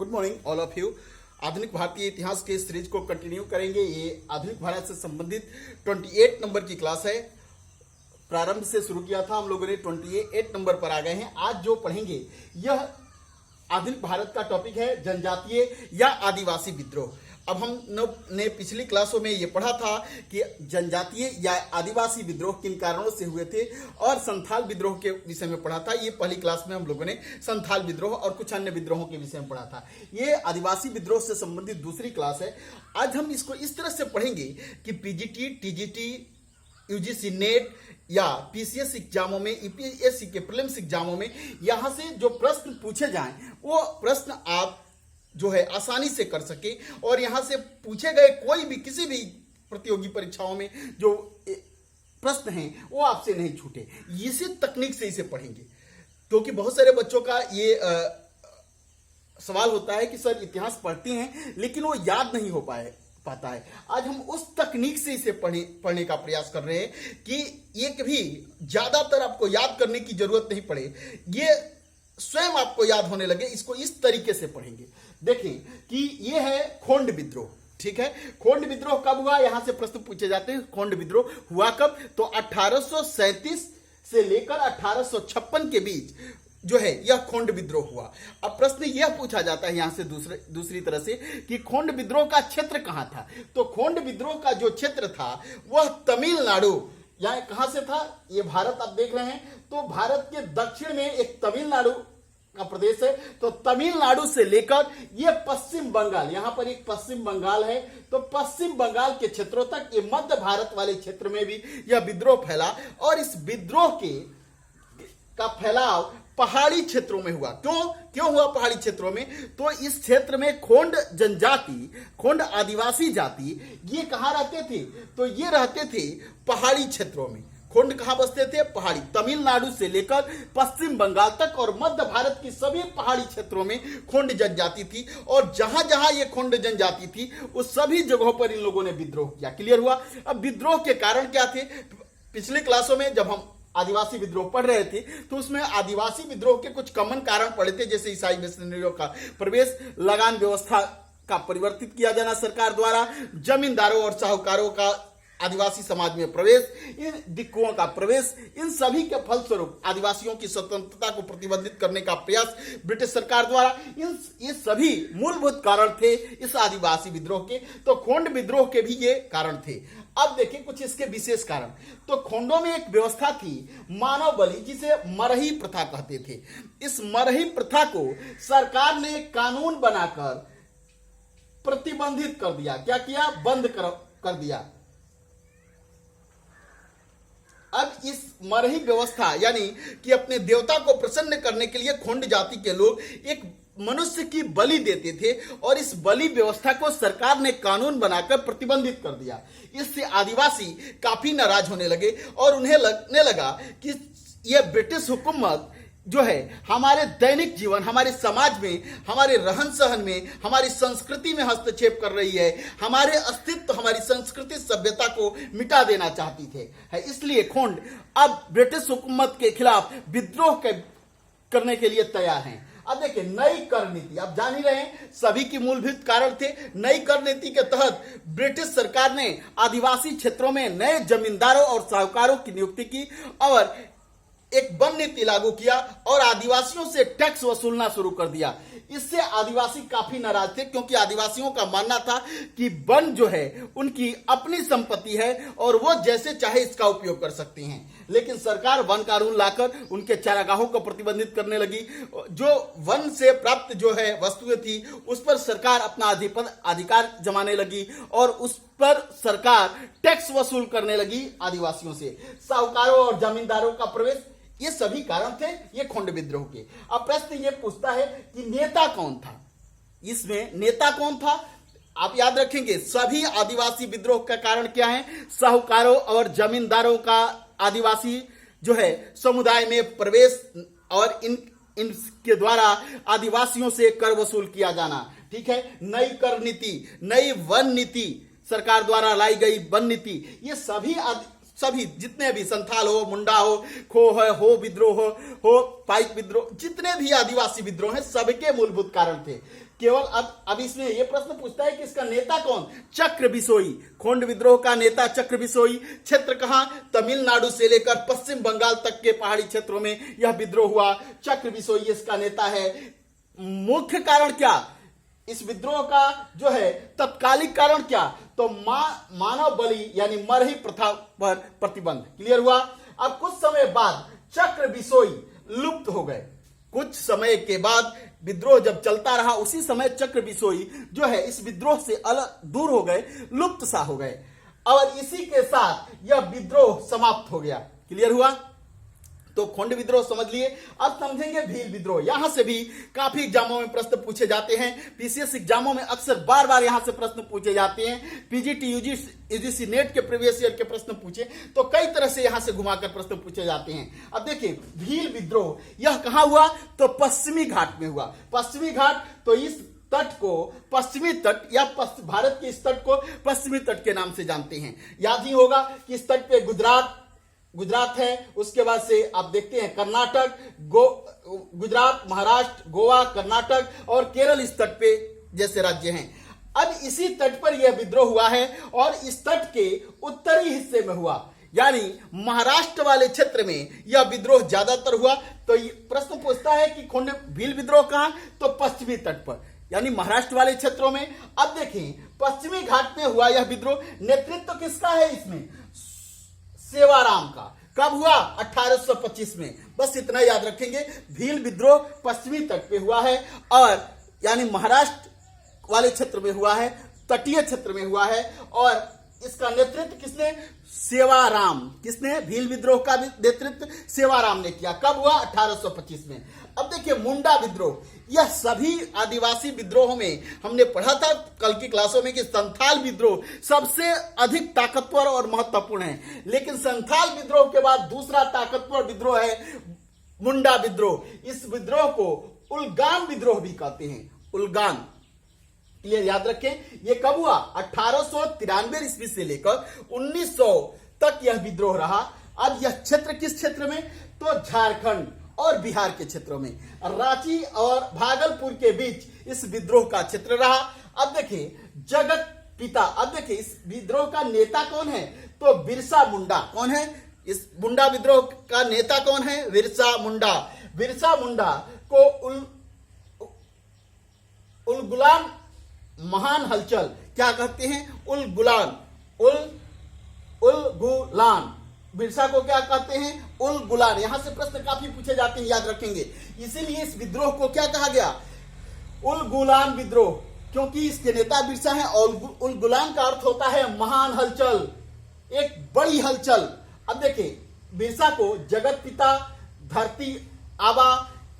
Good morning all of you. आधुनिक भारतीय इतिहास के सीरीज को कंटिन्यू करेंगे। ये आधुनिक भारत से संबंधित 28 नंबर की क्लास है। प्रारंभ से शुरू किया था, हम लोगों ने 28 नंबर पर आ गए हैं। आज जो पढ़ेंगे यह आधुनिक भारत का टॉपिक है जनजातीय या आदिवासी विद्रोह। अब हमने पिछली क्लासों में ये पढ़ा था कि जनजातीय या आदिवासी विद्रोह किन कारणों से हुए थे और संथाल विद्रोह के विषय में पढ़ा था। ये पहली क्लास में हम लोगों ने संथाल विद्रोह और कुछ अन्य विद्रोहों के विषय में पढ़ा था। ये आदिवासी विद्रोह से संबंधित दूसरी क्लास है। आज हम इसको इस तरह से पढ़ेंगे कि पीजीटी, टीजीटी, यूजीसी नेट या पीसीएस एग्जामों में, यूपीएससी के प्रीलिम्स एग्जामों में यहां से जो प्रश्न पूछे जाएं वो प्रश्न आप जो है आसानी से कर सके और यहां से पूछे गए कोई भी किसी भी प्रतियोगी परीक्षाओं में जो प्रश्न हैं वो आपसे नहीं छूटे। इसी तकनीक से इसे पढ़ेंगे क्योंकि बहुत सारे बच्चों का ये सवाल होता है कि सर इतिहास पढ़ते हैं लेकिन वो याद नहीं हो पाता है। आज हम उस तकनीक से इसे पढ़ने का प्रयास कर रहे हैं कि एक भी ज्यादातर आपको याद करने की जरूरत नहीं पड़े, ये स्वयं आपको याद होने लगे। इसको इस तरीके से पढ़ेंगे। देखें कि ये है खोंड विद्रोह, ठीक है। खोंड विद्रोह कब हुआ, यहां से प्रश्न पूछे जाते हैं। खोंड विद्रोह हुआ कब, तो 1837 से लेकर 1856 के बीच जो है यह खोंड विद्रोह हुआ। अब प्रश्न यह पूछा जाता है यहां से दूसरी तरह से कि खोंड विद्रोह का क्षेत्र कहां था। तो खोंड विद्रोह का जो क्षेत्र था वह तमिलनाडु, यहां कहां से था, ये भारत आप देख रहे हैं, तो भारत के दक्षिण में एक तमिलनाडु का प्रदेश है। तो तमिलनाडु से लेकर ये पश्चिम बंगाल, यहां पर एक पश्चिम बंगाल है, तो पश्चिम बंगाल के क्षेत्रों तक, ये मध्य भारत वाले क्षेत्र में भी यह विद्रोह फैला। और इस विद्रोह का फैलाव पहाड़ी क्षेत्रों में हुआ। क्यों हुआ पहाड़ी क्षेत्रों में, तो इस क्षेत्र में खोंड जनजाति, खोंड आदिवासी जाति, ये कहां रहते थे, तो ये रहते थे पहाड़ी क्षेत्रों में। खोंड कहां बसते थे, पहाड़ी, तमिलनाडु से लेकर पश्चिम बंगाल तक और मध्य भारत की सभी पहाड़ी क्षेत्रों में खोंड जनजाति थी। और जहां जहां ये खोंड जनजाति थी उस सभी जगहों पर इन लोगों ने विद्रोह किया। क्लियर हुआ। अब विद्रोह के कारण क्या थे, पिछले क्लासों में जब हम आदिवासी विद्रोह पढ़ रहे थे तो उसमें आदिवासी विद्रोह के कुछ कॉमन कारण पढ़े थे, जैसे ईसाई मिशनरियों का प्रवेश, लगान व्यवस्था का परिवर्तित किया जाना सरकार द्वारा, जमींदारों और साहूकारों का आदिवासी समाज में प्रवेश, इन दिक्कुओं का प्रवेश, इन सभी के फलस्वरूप आदिवासियों की स्वतंत्रता को प्रतिबंधित करने का प्रयास ब्रिटिश सरकार द्वारा, ये सभी मूलभूत कारण थे इस आदिवासी विद्रोह के। तो खोंड विद्रोह के भी ये कारण थे। अब देखें कुछ इसके विशेष कारण। तो खोंडों में एक व्यवस्था थी मानव बलि, जिसे मरही प्रथा कहते थे। इस मरही प्रथा को सरकार ने कानून बनाकर प्रतिबंधित कर दिया। क्या किया, बंद कर दिया। अब इस मरही व्यवस्था यानी कि अपने देवता को प्रसन्न करने के लिए खोंड जाति के लोग एक मनुष्य की बलि देते थे और इस बलि व्यवस्था को सरकार ने कानून बनाकर प्रतिबंधित कर दिया। इससे आदिवासी काफी नाराज होने लगे और उन्हें लगने लगा कि यह ब्रिटिश हुकूमत जो है हमारे दैनिक जीवन, हमारे समाज में, हमारे रहन सहन में, हमारी संस्कृति में हस्तक्षेप कर रही है, हमारे अस्तित्व, हमारी संस्कृति सभ्यता को मिटा देना चाहती थे। इसलिए खोंड अब ब्रिटिश हुकूमत के खिलाफ विद्रोह करने के लिए तैयार हैं। अब देखिए नई कर नीति, आप जान ही रहे हैं सभी की मूलभूत कारण थे। नई कर नीति के तहत ब्रिटिश सरकार ने आदिवासी क्षेत्रों में नए जमींदारों और साहूकारों की नियुक्ति की और एक वन नीति लागू किया और आदिवासियों से टैक्स वसूलना शुरू कर दिया। इससे आदिवासी काफी नाराज थे क्योंकि आदिवासियों का मानना था कि वन जो है उनकी अपनी संपत्ति है और वो जैसे चाहे इसका उपयोग कर सकते हैं। लेकिन सरकार वन कानून लाकर उनके चारागाहों को प्रतिबंधित करने लगी। जो वन से प्राप्त जो है वस्तुएं थी उस पर सरकार अपना अधिकार जमाने लगी और उस पर सरकार टैक्स वसूल करने लगी आदिवासियों से। साहूकारों और जमींदारों का प्रवेश, ये सभी कारण थे ये खोंड विद्रोह के। अब प्रश्न ये पूछता है कि नेता कौन था, इसमें नेता कौन था। आप याद रखेंगे सभी आदिवासी विद्रोह का कारण क्या है, साहूकारों और जमींदारों का आदिवासी जो है समुदाय में प्रवेश और इनके द्वारा आदिवासियों से कर वसूल किया जाना। ठीक है, नई कर नीति, नई वन नीति, सरकार द्वारा लाई गई वन नीति, ये सभी जितने भी संथाल हो, मुंडा हो, खो हो विद्रोह हो, पाइक विद्रोह, जितने भी आदिवासी विद्रोह हैं सबके मूलभूत कारण थे। केवल अब इसमें यह प्रश्न पूछता है कि इसका नेता कौन? चक्र बिसोई। खोंड विद्रोह का नेता चक्र बिसोई। क्षेत्र कहां? तमिलनाडु से लेकर पश्चिम बंगाल तक के पहाड़ी क्षेत्रों में यह विद्रोह हुआ। चक्र बिसोई इसका नेता है। मुख्य कारण क्या? इस विद्रोह का जो है तत्कालिक कारण क्या? तो मानव बलि यानी मरही प्रथा पर प्रतिबंध। क्लियर हुआ? अब कुछ समय बाद चक्र बिसोई लुप्त हो गए। कुछ समय के बाद विद्रोह जब चलता रहा, उसी समय चक्र बिसोई जो है इस विद्रोह से अलग दूर हो गए, लुप्त सा हो गए, और इसी के साथ यह विद्रोह समाप्त हो गया। क्लियर हुआ? तो खोंड विद्रोह समझ लिए। अब समझेंगे भील विद्रोह। यहां से भी काफी एग्जामों में प्रश्न पूछे जाते हैं। पीसीएस एग्जामों में अक्सर बार बार यहां से प्रश्न पूछे जाते हैं। पीजीटी यूजीसी नेट के प्रीवियस ईयर के प्रश्न पूछे तो कई तरह से यहां से घुमाकर प्रश्न पूछे जाते हैं। अब देखिए भील विद्रोह यह कहां हुआ? तो पश्चिमी घाट में हुआ। पश्चिमी घाट, तो इस तट को पश्चिमी तट या भारत के इस तट को पश्चिमी तट के नाम से जानते हैं। याद ही होगा कि इस तट पे गुजरात है, उसके बाद से आप देखते हैं कर्नाटक, गुजरात, महाराष्ट्र, गोवा, कर्नाटक और केरल इस तट पे जैसे राज्य हैं। अब इसी तट पर यह विद्रोह हुआ है और इस तट के उत्तरी हिस्से में हुआ, यानी महाराष्ट्र वाले क्षेत्र में यह विद्रोह ज्यादातर हुआ। तो प्रश्न पूछता है कि भील विद्रोह कहां? तो पश्चिमी तट पर, यानी महाराष्ट्र वाले क्षेत्रों में। अब देखें पश्चिमी घाट में हुआ यह विद्रोह। नेतृत्व किसका है इसमें? सेवाराम का। कब हुआ? 1825 में। बस इतना याद रखेंगे। भील विद्रोह पश्चिमी तट पे हुआ है और यानी महाराष्ट्र वाले क्षेत्र में हुआ है, तटीय क्षेत्र में हुआ है, और इसका नेतृत्व किसने? सेवाराम। किसने? भील विद्रोह का नेतृत्व सेवाराम ने किया। कब हुआ? 1825 में। अब देखिए मुंडा विद्रोह। यह सभी आदिवासी विद्रोहों में हमने पढ़ा था कल की क्लासों में कि संथाल विद्रोह सबसे अधिक ताकतवर और महत्वपूर्ण है, लेकिन संथाल विद्रोह के बाद दूसरा ताकतवर विद्रोह है मुंडा विद्रोह। इस विद्रोह को उलगान विद्रोह भी कहते हैं। उलगान, ये याद रखें। ये कब हुआ? 1893 ईस्वी से लेकर 1900 तक यह विद्रोह रहा। अब यह क्षेत्र किस क्षेत्र में? तो झारखंड और बिहार के क्षेत्रों में, रांची और भागलपुर के बीच इस विद्रोह का क्षेत्र रहा। अब देखिए जगत पिता। अब देखिए इस विद्रोह का नेता कौन है? तो बिरसा मुंडा। कौन है? इस मुंडा विद्रोह का नेता कौन है? बिरसा मुंडा। बिरसा मुंडा को उलगुलान महान हलचल क्या कहते हैं? उलगुलान। उलगुलान। बिरसा को क्या कहते हैं? उलगुलान। यहां से प्रश्न काफी पूछे जाते हैं, याद रखेंगे। इसीलिए इस विद्रोह को क्या कहा गया? उलगुलान विद्रोह, क्योंकि इसके नेता बिरसा हैं। और उलगुलान का अर्थ होता है महान हलचल, एक बड़ी हलचल। अब देखिए बिरसा को जगत पिता, धरती आबा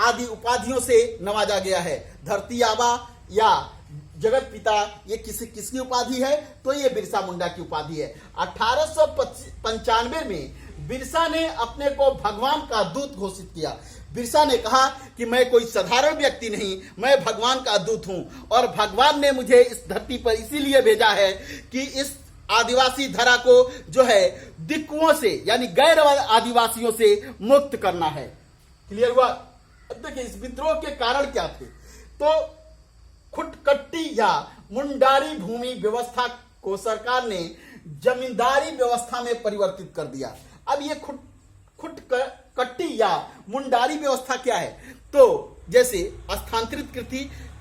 आदि उपाधियों से नवाजा गया है। धरती आबा या जगत पिता ये किसकी उपाधि है? तो ये बिरसा मुंडा की उपाधि है। 1895 में बिरसा ने अपने को भगवान का दूत घोषित किया। बिरसा ने कहा कि मैं कोई साधारण व्यक्ति नहीं, मैं भगवान का दूत हूं, और भगवान ने मुझे इस धरती पर इसीलिए भेजा है कि इस आदिवासी धरा को जो है दिक्कुओं से यानी गैर आदिवासियों से मुक्त करना है। क्लियर हुआ? देखिए इस विद्रोह के कारण क्या थे? तो खुटकट्टी या मुंडारी भूमि व्यवस्था को सरकार ने जमींदारी व्यवस्था में परिवर्तित कर दिया। अब ये खुटकट्टी या मुंडारी व्यवस्था क्या है? तो जैसे स्थानांतरित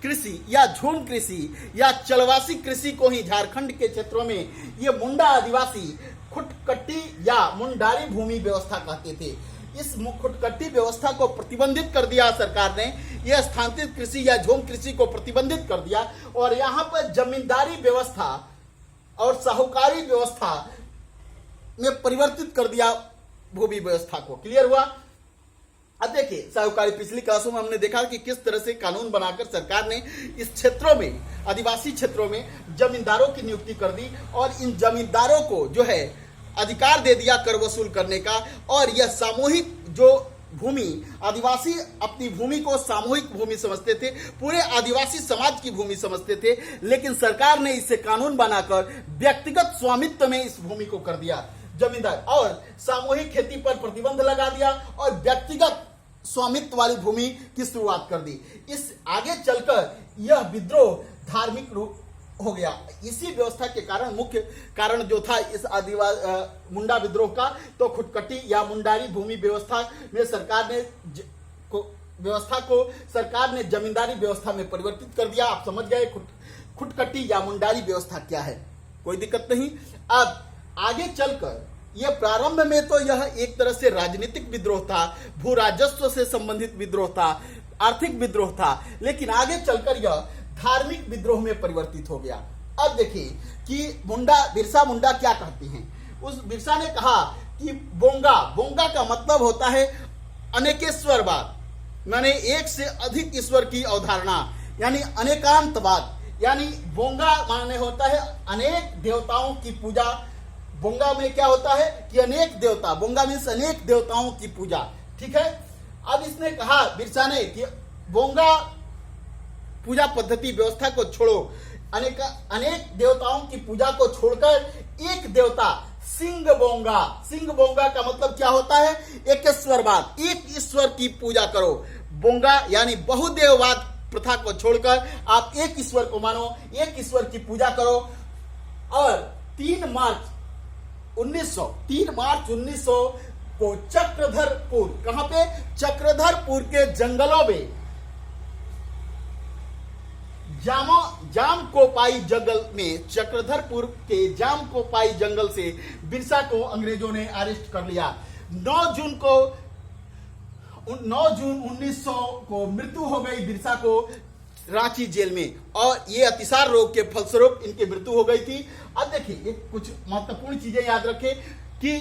कृषि या झूम कृषि या चलवासी कृषि को ही झारखंड के क्षेत्रों में ये मुंडा आदिवासी खुटकट्टी या मुंडारी भूमि व्यवस्था कहते थे। इस खुटकट्टी व्यवस्था को प्रतिबंधित कर दिया सरकार ने। यह स्थानांतरित कृषि या झूम कृषि को प्रतिबंधित कर दिया और यहां पर जमींदारी व्यवस्था और साहूकारी व्यवस्था में परिवर्तित कर दिया भूमि व्यवस्था को। क्लियर हुआ? अब देखिए साहूकारी, पिछली क्लासों में हमने देखा कि किस तरह से कानून बनाकर सरकार ने इस क्षेत्रों में, आदिवासी क्षेत्रों में जमींदारों की नियुक्ति कर दी और इन जमींदारों को जो है अधिकार दे दिया कर वसूल करने का। और यह सामूहिक जो भूमि, आदिवासी अपनी भूमि को सामूहिक भूमि समझते थे, पूरे आदिवासी समाज की भूमि समझते थे, लेकिन सरकार ने इसे कानून बनाकर व्यक्तिगत स्वामित्व में इस भूमि को कर दिया जमींदार, और सामूहिक खेती पर प्रतिबंध लगा दिया और व्यक्तिगत स्वामित्व वाली भूमि की शुरुआत कर दी। इस आगे चलकर यह विद्रोह धार्मिक रूप हो गया। इसी व्यवस्था के कारण मुख्य कारण जो था इस मुंडा विद्रोह का, तो खुटकटी या मुंडारी भूमि व्यवस्था में सरकार ने जमींदारी व्यवस्था में परिवर्तित कर दिया। आप समझ गए खुटकटी या मुंडारी व्यवस्था क्या है, कोई दिक्कत नहीं। अब आगे चलकर यह प्रारंभ में तो यह एक तरह से राजनीतिक विद्रोह था, भू राजस्व से संबंधित विद्रोह था, आर्थिक विद्रोह था, लेकिन आगे चलकर यह धार्मिक विद्रोह में परिवर्तित हो गया। अब देखिए कि बिरसा मुंडा क्या कहते हैं। उस बिरसा ने कहा कि बोंगा का मतलब होता है अनेकेश्वरवाद, माने एक से अधिक ईश्वर की अवधारणा, यानी अनेकांतवाद। यानी बोंगा माने होता है अनेक देवताओं की पूजा। बोंगा में क्या होता है कि अनेक देवता, बोंगा मीन्स अनेक देवताओं की पूजा, ठीक है। अब इसने कहा बिरसा ने कि बोंगा पूजा पद्धति व्यवस्था को छोड़ो, अनेक देवताओं की पूजा को छोड़कर एक देवता सिंह बोंगा का मतलब क्या होता है, एकेश्वरवाद, एक ईश्वर की पूजा करो। बोंगा यानी बहुदेववाद प्रथा को छोड़कर आप एक ईश्वर को मानो, एक ईश्वर की पूजा करो। और 3 मार्च 1900 को चक्रधरपुर, कहां पे, चक्रधरपुर के जंगलों में जामकोपाई जंगल में, चक्रधरपुर के जामकोपाई जंगल से बिरसा को अंग्रेजों ने अरेस्ट कर लिया। 9 जून 1900 को मृत्यु हो गई बिरसा को रांची जेल में, और ये अतिसार रोग के फलस्वरूप इनकी मृत्यु हो गई थी। अब देखिए कुछ महत्वपूर्ण चीजें याद रखें कि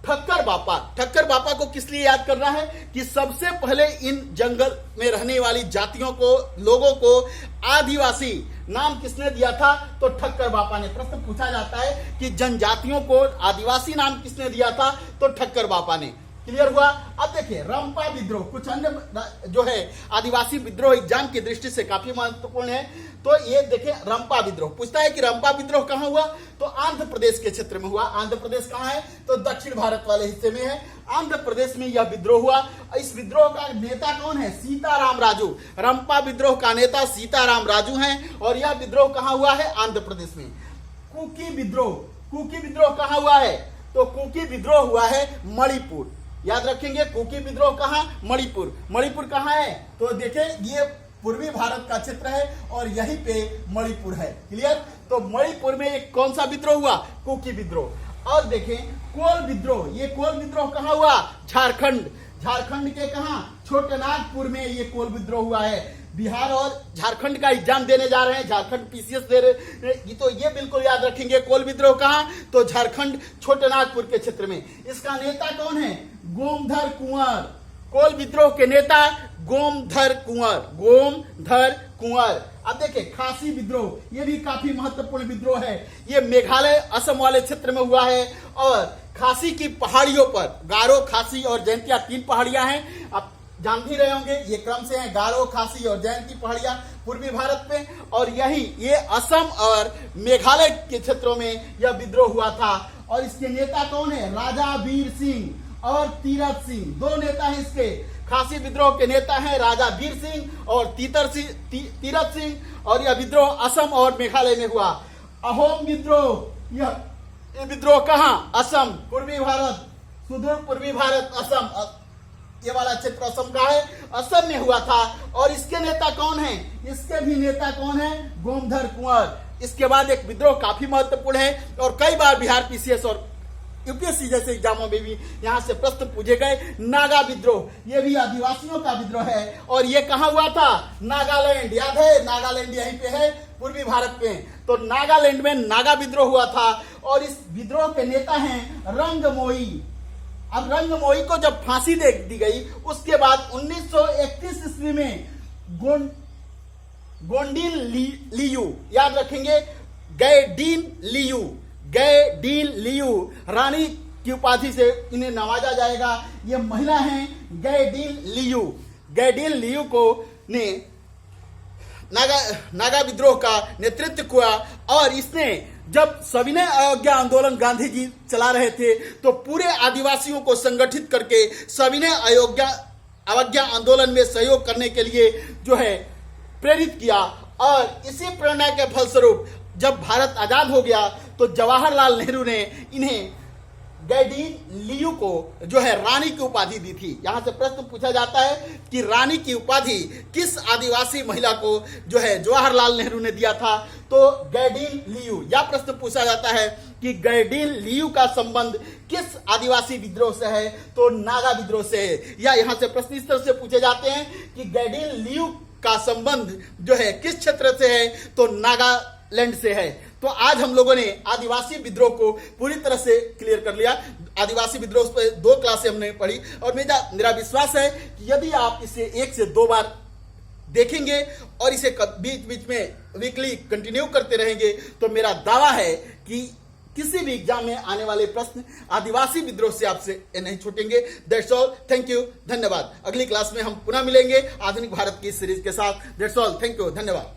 ठक्कर बापा को किस लिए याद करना है कि सबसे पहले इन जंगल में रहने वाली जातियों को, लोगों को आदिवासी नाम किसने दिया था, तो ठक्कर बापा ने। प्रश्न पूछा जाता है कि जनजातियों को आदिवासी नाम किसने दिया था, तो ठक्कर बापा ने। क्लियर हुआ। अब देखिए रंपा विद्रोह, कुछ अन्य जो है आदिवासी विद्रोह एग्जाम की दृष्टि से काफी महत्वपूर्ण है। तो ये देखें रंपा विद्रोह, पूछता है कि रंपा विद्रोह कहां हुआ, तो आंध्र प्रदेश के क्षेत्र में हुआ। आंध्र प्रदेश कहां है, तो दक्षिण भारत वाले हिस्से में है। आंध्र प्रदेश में यह विद्रोह हुआ। इस विद्रोह का नेता कौन है, सीताराम राजू। रंपा विद्रोह का नेता सीताराम राजू हैं, और यह विद्रोह कहां हुआ है, आंध्र प्रदेश में। कुकी विद्रोह कहां हुआ है, तो कुकी विद्रोह हुआ है मणिपुर। याद रखेंगे कुकी विद्रोह कहां, मणिपुर कहां है, तो देखें ये पूर्वी भारत का क्षेत्र है और यहीं पे मणिपुर है। क्लियर। तो मणिपुर में एक कौन सा विद्रोह हुआ, कुकी विद्रोह। और देखें कोल विद्रोह, ये कोल विद्रोह कहां हुआ, झारखंड के कहां, छोटे नागपुर में ये कोल विद्रोह हुआ है। बिहार और झारखंड का एग्जाम देने जा रहे हैं, झारखंड पीसीएस दे रहे, तो ये बिल्कुल याद रखेंगे कोल विद्रोह कहां, तो झारखंड छोटे नागपुर के क्षेत्र में। इसका नेता कौन है, गोमधर कुंवर। कोल विद्रोह के नेता गोमधर कुंवर। अब देखिए खासी विद्रोह, ये भी काफी महत्वपूर्ण विद्रोह है। ये मेघालय असम वाले क्षेत्र में हुआ है, और खासी की पहाड़ियों पर, गारो, खासी और जयंतिया 3 पहाड़ियां हैं, आप जान भी रहे होंगे, ये क्रम से हैं, गारो, खासी और जयंती पहाड़ियां पूर्वी भारत में। और ये असम और मेघालय के क्षेत्रों में यह विद्रोह हुआ था। और इसके नेता कौन है, राजा वीर सिंह और तीरथ सिंह, 2 नेता हैं इसके। खासी विद्रोह के नेता हैं राजा वीर सिंह और तीरथ सिंह, और यह विद्रोह असम और मेघालय में हुआ। अहोम विद्रोह, यह विद्रोह कहां, असम, पूर्वी भारत, सुदूर पूर्वी भारत, असम, ये वाला क्षेत्र असम का है, असम में हुआ था। और इसके नेता कौन है, इसके भी नेता कौन है, गोमधर कुंवर। इसके बाद एक विद्रोह काफी महत्वपूर्ण है, और कई बार बिहार पीसीएस और यूपीएससी जैसे एग्जामों में भी यहां से प्रश्न पूछे गए। नागा विद्रोह, ये भी आदिवासियों का विद्रोह है, और ये कहां हुआ था, नागालैंड। याद है, नागालैंड यहीं पे है, पूर्वी भारत में। तो नागालैंड में नागा विद्रोह हुआ था, और इस विद्रोह के नेता हैं रंगमोई। अब रंगमोई को जब फांसी दे दी गई, उसके बाद 1931 ईस्वी में गोंडिन लियू, याद रखेंगे, गैडीन लियू रानी की उपाधि से इन्हें नवाजा जाएगा। ये महिला हैं गैडीन लियू को ने नागा विद्रोह का नेतृत्व किया। और इसने जब सविनय अयोध्या आंदोलन गांधी जी चला रहे थे, तो पूरे आदिवासियों को संगठित करके सविनय अयोध्या अवज्ञा आंदोलन में सहयोग करने के लिए जो है प्रेरित किया। और इसी प्रेरणा के फलस्वरूप जब भारत आजाद हो गया तो जवाहरलाल नेहरू ने इन्हें गैडीन लियू को जो है रानी की उपाधि दी थी। यहां से प्रश्न पूछा जाता है कि रानी की उपाधि किस आदिवासी महिला को जो है जवाहरलाल नेहरू ने दिया था, तो गैडीन लियू। यह प्रश्न पूछा जाता है कि गैडीन लियू का संबंध किस आदिवासी विद्रोह से है, तो नागा विद्रोह से है। या यहां से प्रश्न इस तरह से पूछे जाते हैं कि गैडीन लियू का संबंध जो है किस क्षेत्र से है, तो नागालैंड से है। तो आज हम लोगों ने आदिवासी विद्रोह को पूरी तरह से क्लियर कर लिया। आदिवासी विद्रोह पे 2 क्लासें हमने पढ़ी और मेरा विश्वास है कि यदि आप इसे 1 से 2 बार देखेंगे और इसे बीच बीच में वीकली कंटिन्यू करते रहेंगे तो मेरा दावा है कि किसी भी एग्जाम में आने वाले प्रश्न आदिवासी विद्रोह से आपसे नहीं छूटेंगे। दैट्स ऑल, थैंक यू, धन्यवाद। अगली क्लास में हम पुनः मिलेंगे आधुनिक भारत की सीरीज के साथ। दैट्स ऑल, थैंक यू, धन्यवाद।